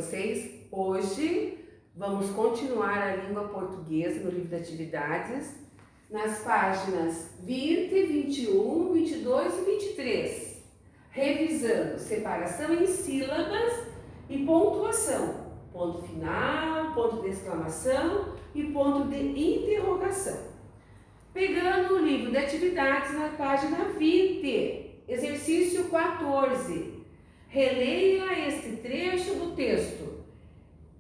vocês? Hoje vamos continuar a língua portuguesa no livro de atividades, nas páginas 20, 21, 22 e 23, revisando separação em sílabas e pontuação, ponto final, ponto de exclamação e ponto de interrogação. Pegando o livro de atividades na página 20, exercício 14. Releia este trecho do texto.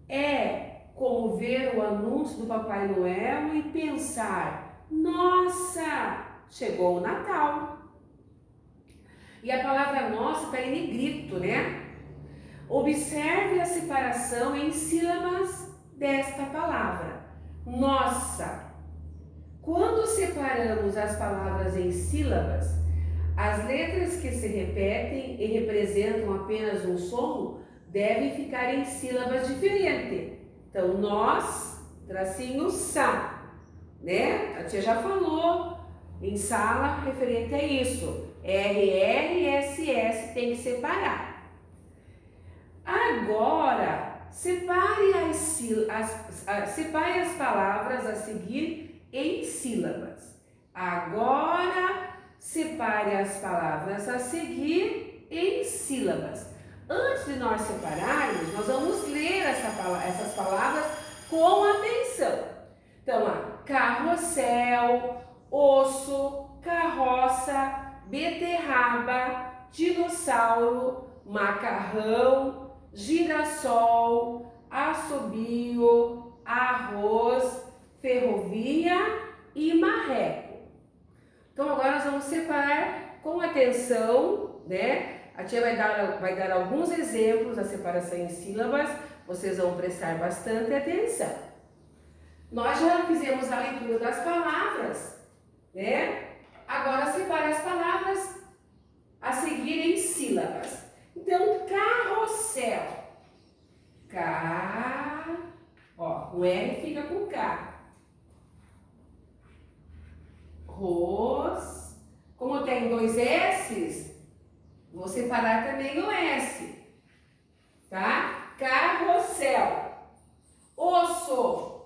É como ver o anúncio do Papai Noel e pensar: nossa, chegou o Natal. E a palavra nossa está em negrito, né? Observe a separação em sílabas desta palavra. Nossa. Quando separamos as palavras em sílabas, as letras que se repetem e representam apenas um som devem ficar em sílabas diferentes. Então, nós, tracinho sa, né? A tia já falou em sala referente a isso. RRSS tem que separar. Agora, separe as palavras a seguir em sílabas. Agora, separe as palavras a seguir em sílabas. Antes de nós separarmos, nós vamos ler essas palavras com atenção. Então, carrossel, osso, carroça, beterraba, dinossauro, macarrão, girassol, assobio, arroz, ferrovia e marreco. Então agora nós vamos separar com atenção, né? A tia vai dar alguns exemplos da separação em sílabas, vocês vão prestar bastante atenção. Nós já fizemos a leitura das palavras, né? Agora separa as palavras a seguir em sílabas. Então, carrossel. O R fica com K. Ros. Como tem dois S's, vou separar também o S. Tá? Carrossel. Osso.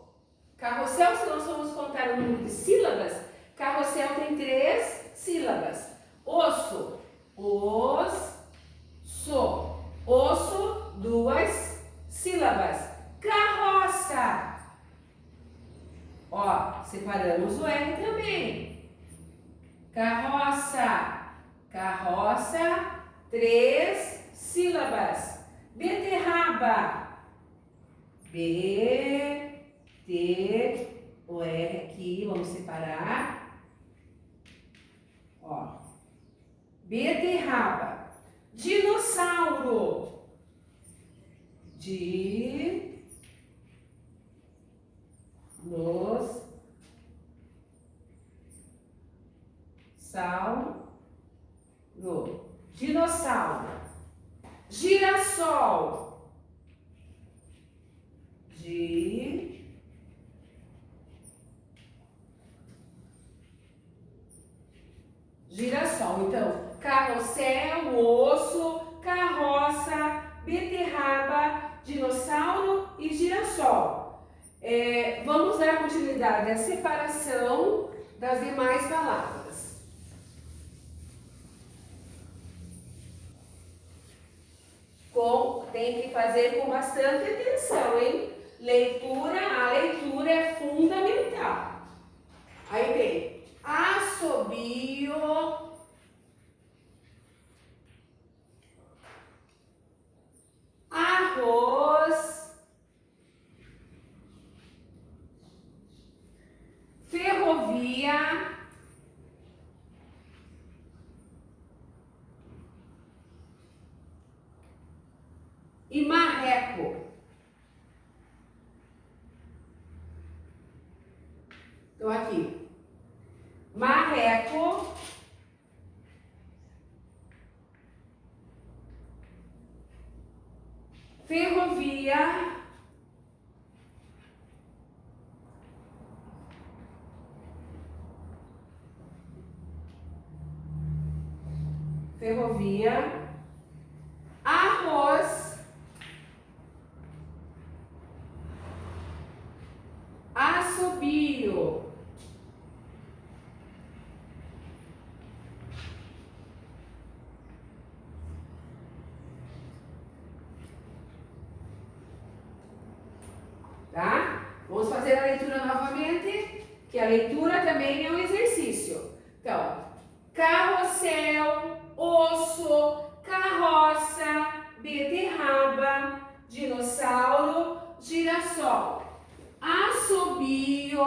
Carrossel, se nós formos contar o número de sílabas, carrossel tem 3 sílabas. Osso. Osso. Osso, 2 sílabas. Carroça. Ó, separamos o R também. Carroça. Carroça, 3 sílabas. Beterraba. O R aqui, vamos separar. Ó. Beterraba. Dinossauro. Dinossauro. Girassol. Girassol. Então, carrossel, osso, carroça, beterraba, dinossauro e girassol. Vamos dar continuidade à separação das demais palavras. Tem que fazer com bastante atenção, hein? A leitura é fundamental. Aí tem assobio, arroz, ferrovia, e marreco. Então aqui, marreco, ferrovia, arroz, Vamos fazer a leitura novamente, que a leitura também é um exercício. Então, carrossel, osso, carroça, beterraba, dinossauro, girassol, assobio,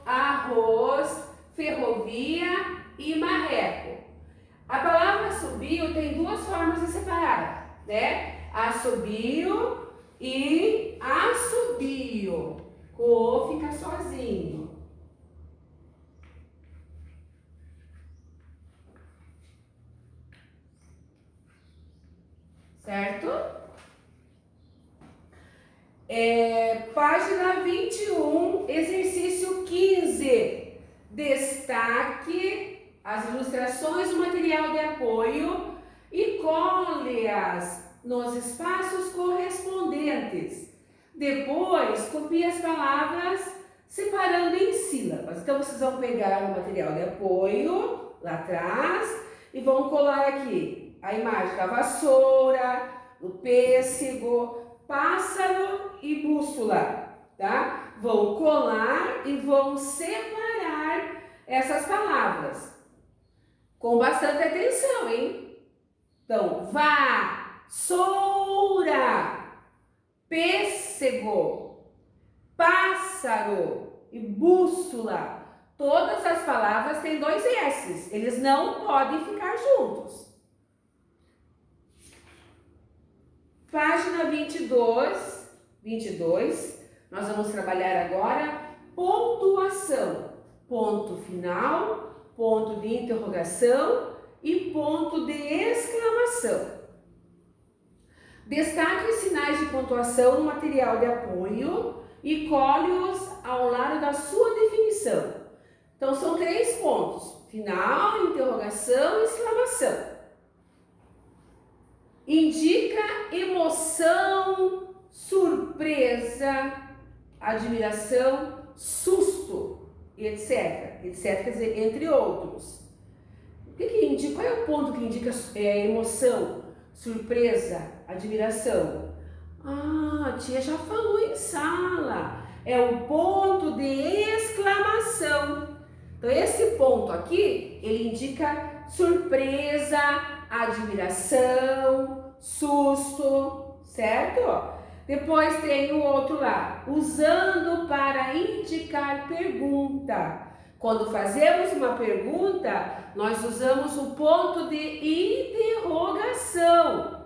arroz, ferrovia e marreco. A palavra assobio tem duas formas de separar, né? Assobio e assobio. O O fica sozinho. Certo? Página 21, exercício 15. Destaque as ilustrações do material de apoio e cole-as nos espaços correspondentes. Depois, copie as palavras separando em sílabas. Então, vocês vão pegar o material de apoio lá atrás e vão colar aqui a imagem da vassoura, do pêssego, pássaro e bússola, tá? Vão colar e vão separar essas palavras. Com bastante atenção, hein? Então, vassoura, pêssego, pássaro e bússola. Todas as palavras têm dois S's. Eles não podem ficar juntos. Página 22, nós vamos trabalhar agora pontuação. Ponto final, ponto de interrogação e ponto de exclamação. Destaque os sinais de pontuação no material de apoio e cole-os ao lado da sua definição. Então, são 3 pontos: final, interrogação e exclamação. Indica emoção, surpresa, admiração, susto, etc. Etc. Quer dizer, entre outros. O que indica? Qual é o ponto que indica emoção, surpresa, admiração? Ah, a tia já falou em sala. É o ponto de exclamação. Então, esse ponto aqui, ele indica surpresa, admiração, susto, certo? Depois tem o outro lá, usando para indicar pergunta. Quando fazemos uma pergunta, nós usamos o ponto de interrogação,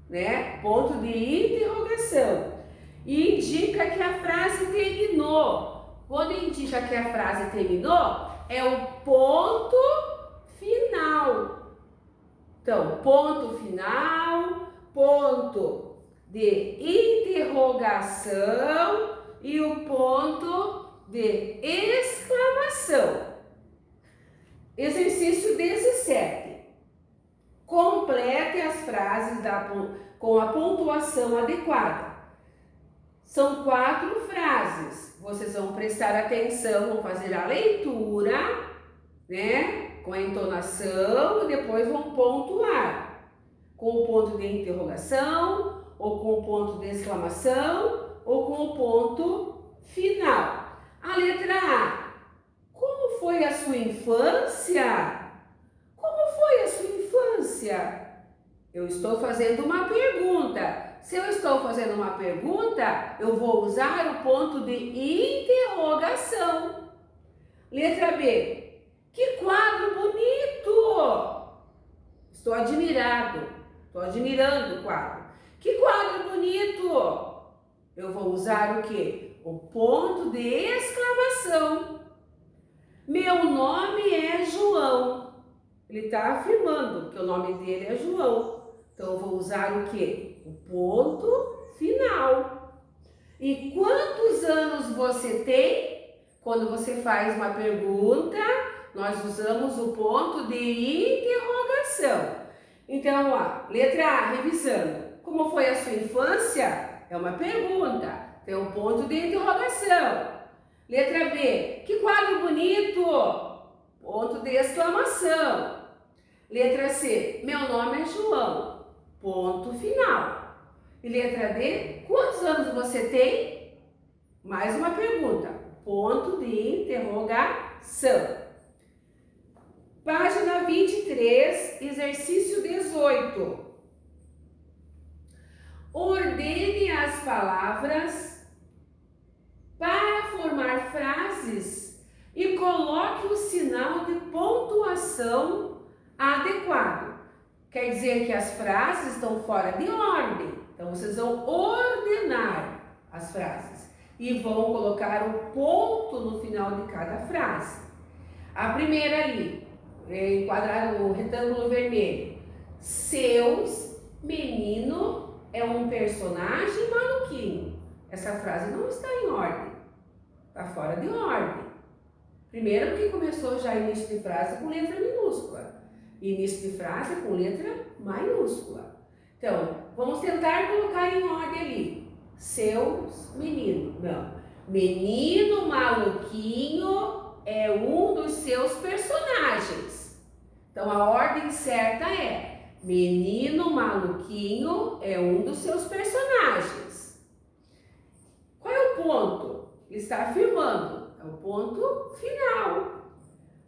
né? Ponto de interrogação. E indica que a frase terminou. Quando indica que a frase terminou, é o ponto final. Então, ponto final, ponto de interrogação e o ponto de exclamação. Exercício 17. Complete as frases com a pontuação adequada. São 4 frases. Vocês vão prestar atenção, vão fazer a leitura, né? Com a entonação e depois vão pontuar. Com o ponto de interrogação, ou com o ponto de exclamação, ou com o ponto final. A letra A. Como foi a sua infância? Como foi a sua infância? Eu estou fazendo uma pergunta. Se eu estou fazendo uma pergunta, eu vou usar o ponto de interrogação. Letra B. Que quadro bonito! Estou admirando o quadro. Que quadro bonito! Eu vou usar o quê? O ponto de exclamação. Meu nome é João. Ele está afirmando que o nome dele é João. Então, eu vou usar o quê? O ponto final. E quantos anos você tem? Quando você faz uma pergunta, nós usamos o ponto de interrogação. Então, ó, letra A, revisando. Como foi a sua infância? É uma pergunta. Tem um ponto de interrogação. Letra B, que quadro bonito! Ponto de exclamação. Letra C, meu nome é João. Ponto final. E letra D, quantos anos você tem? Mais uma pergunta. Ponto de interrogação. Página 23, exercício 18. Ordene as palavras para formar frases e coloque o sinal de pontuação adequado. Quer dizer que as frases estão fora de ordem. Então, vocês vão ordenar as frases e vão colocar o ponto no final de cada frase. A primeira ali, enquadrar o retângulo vermelho. Seus, menino, é um personagem maluquinho. Essa frase não está em ordem. Está fora de ordem. Primeiro porque começou já início de frase com letra minúscula. Início de frase com letra maiúscula. Então, vamos tentar colocar em ordem ali. Seus, menino. Não. Menino maluquinho é um dos seus personagens. Então, a ordem certa é: menino maluquinho é um dos seus personagens. Qual é o ponto? Ele está afirmando. É o ponto final.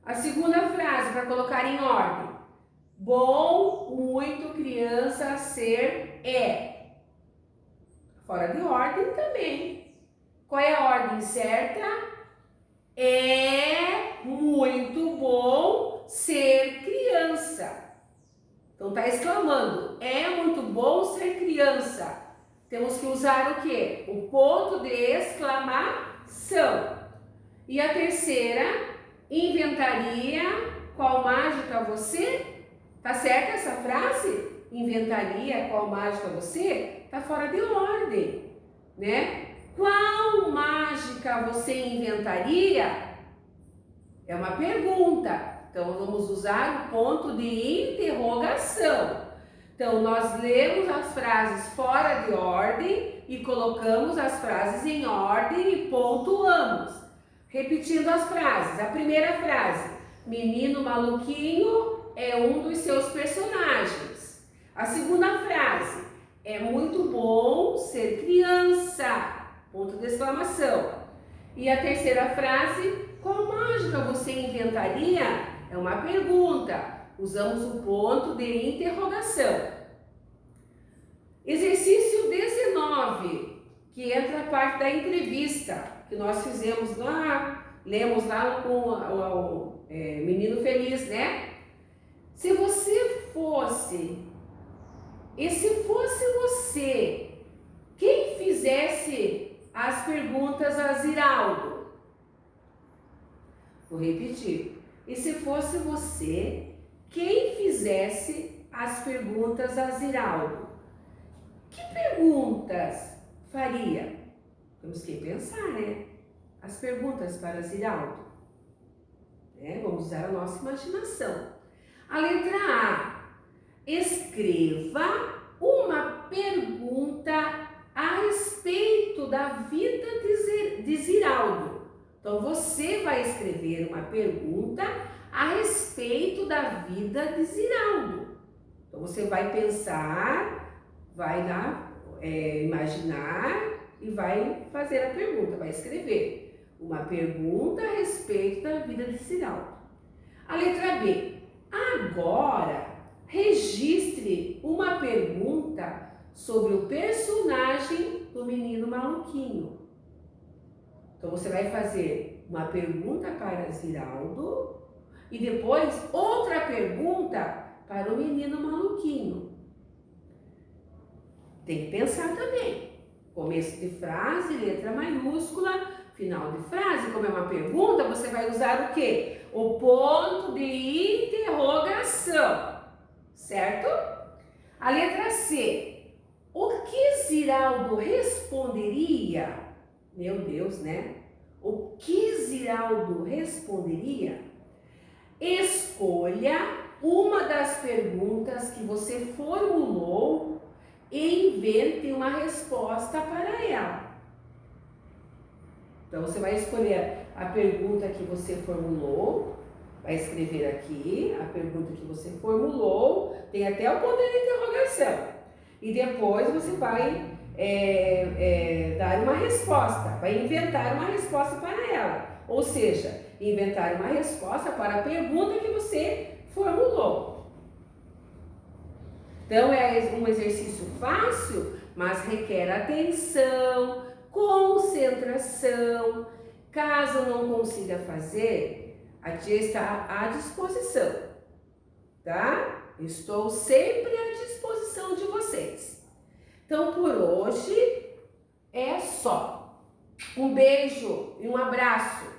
A segunda frase, para colocar em ordem. Bom, muito, criança, ser, é. Fora de ordem também. Qual é a ordem certa? É muito bom ser criança. Então tá exclamando. É muito bom ser criança. Temos que usar o quê? O ponto de exclamação. E a terceira, inventaria. Qual mágica você? Tá certa essa frase? Inventaria qual mágica você? Tá fora de ordem, né? Qual mágica você inventaria? É uma pergunta. Então, vamos usar o ponto de interrogação. Então, nós lemos as frases fora de ordem e colocamos as frases em ordem e pontuamos. Repetindo as frases. A primeira frase. Menino maluquinho é um dos seus personagens. A segunda frase. É muito bom ser criança. Ponto de exclamação. E a terceira frase. Qual mágica você inventaria? É uma pergunta. Usamos o ponto de interrogação. Exercício 19, que entra a parte da entrevista, que nós fizemos lá, lemos lá com o Menino Feliz, né? Se você fosse, e se fosse você, quem fizesse as perguntas a Ziraldo? Vou repetir. E se fosse você, quem fizesse as perguntas a Ziraldo? Que perguntas faria? Temos que pensar, né? As perguntas para Ziraldo. Vamos usar a nossa imaginação. A letra A. Escreva uma pergunta a respeito da vida de Ziraldo. Então, você vai escrever uma pergunta a respeito da vida de Ziraldo. Então, você vai pensar, vai lá imaginar e vai fazer a pergunta, vai escrever uma pergunta a respeito da vida de Ziraldo. A letra B. Agora, registre uma pergunta sobre o personagem do Menino Maluquinho. Então, você vai fazer uma pergunta para Ziraldo e depois outra pergunta para o Menino Maluquinho. Tem que pensar também. Começo de frase, letra maiúscula, final de frase. Como é uma pergunta, você vai usar o quê? O ponto de interrogação, certo? A letra C. O que Ziraldo responderia? Meu Deus, né? O que Ziraldo responderia? Escolha uma das perguntas que você formulou e invente uma resposta para ela. Então, você vai escolher a pergunta que você formulou, vai escrever aqui a pergunta que você formulou, tem até o ponto de interrogação. E depois você vai dar uma resposta, vai inventar uma resposta para ela. Ou seja, inventar uma resposta para a pergunta que você formulou. Então, é um exercício fácil, mas requer atenção, concentração. Caso não consiga fazer, a tia está à disposição, tá? Estou sempre à disposição de vocês. Então, por hoje é só. Um beijo e um abraço.